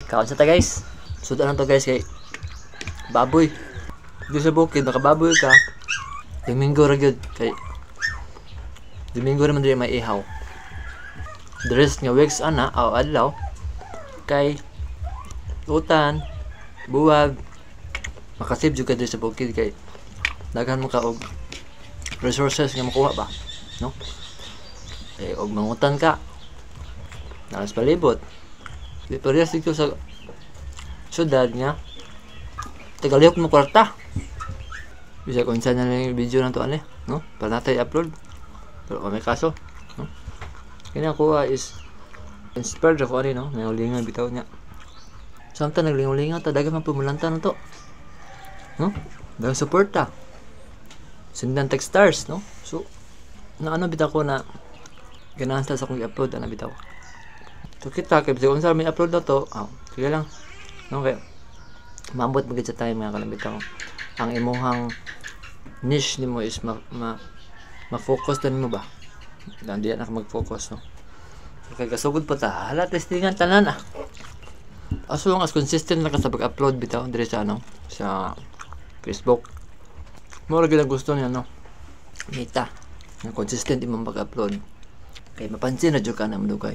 Kaon sa ta guys. Suda na to guys kay baboy. Di sa bukid nakababoy ka. Domingo ra gyud kay Domingo naman diri may ihaw. The rest nga weeks ana aw adlaw kay utan, buwag, makasib jud ka diri sa bukid kay daghan mo ka og resources nga makuha ba, no? Eh og mangutan ka. Naras palibot. Di parehas dito sa syudad nga tagalihok mo kwarta. Bisa kung saan na lang yung video na to ano, no? Para natin i-upload. Pero may kaso, no? Kaya ako is inspired ako ano, no? May ulingan bitaw niya. Samtang naglingaw-lingaw ta dagan man pumulanta na to. No? Dagang suporta. Sindan tech stars, no? So na ano bitaw ko na ganahan sa akong i-upload na bitaw. So kita kay kung saan may upload na to, sige lang. No, kaya maabot mo sa time nga kanang bitaw. Ang imuhang niche nimo is ma-focus din mo ba? Hindi na ka mag-focus, no? Kaya kasugod pa ta, hala testingan tanan as long as consistent na ka sa pag-upload bitaw dire sa ano, sa Facebook. Mo ra gyud gusto niya, no? Kita, na consistent imong pag-upload. Kay mapansin na jud ka na madugay.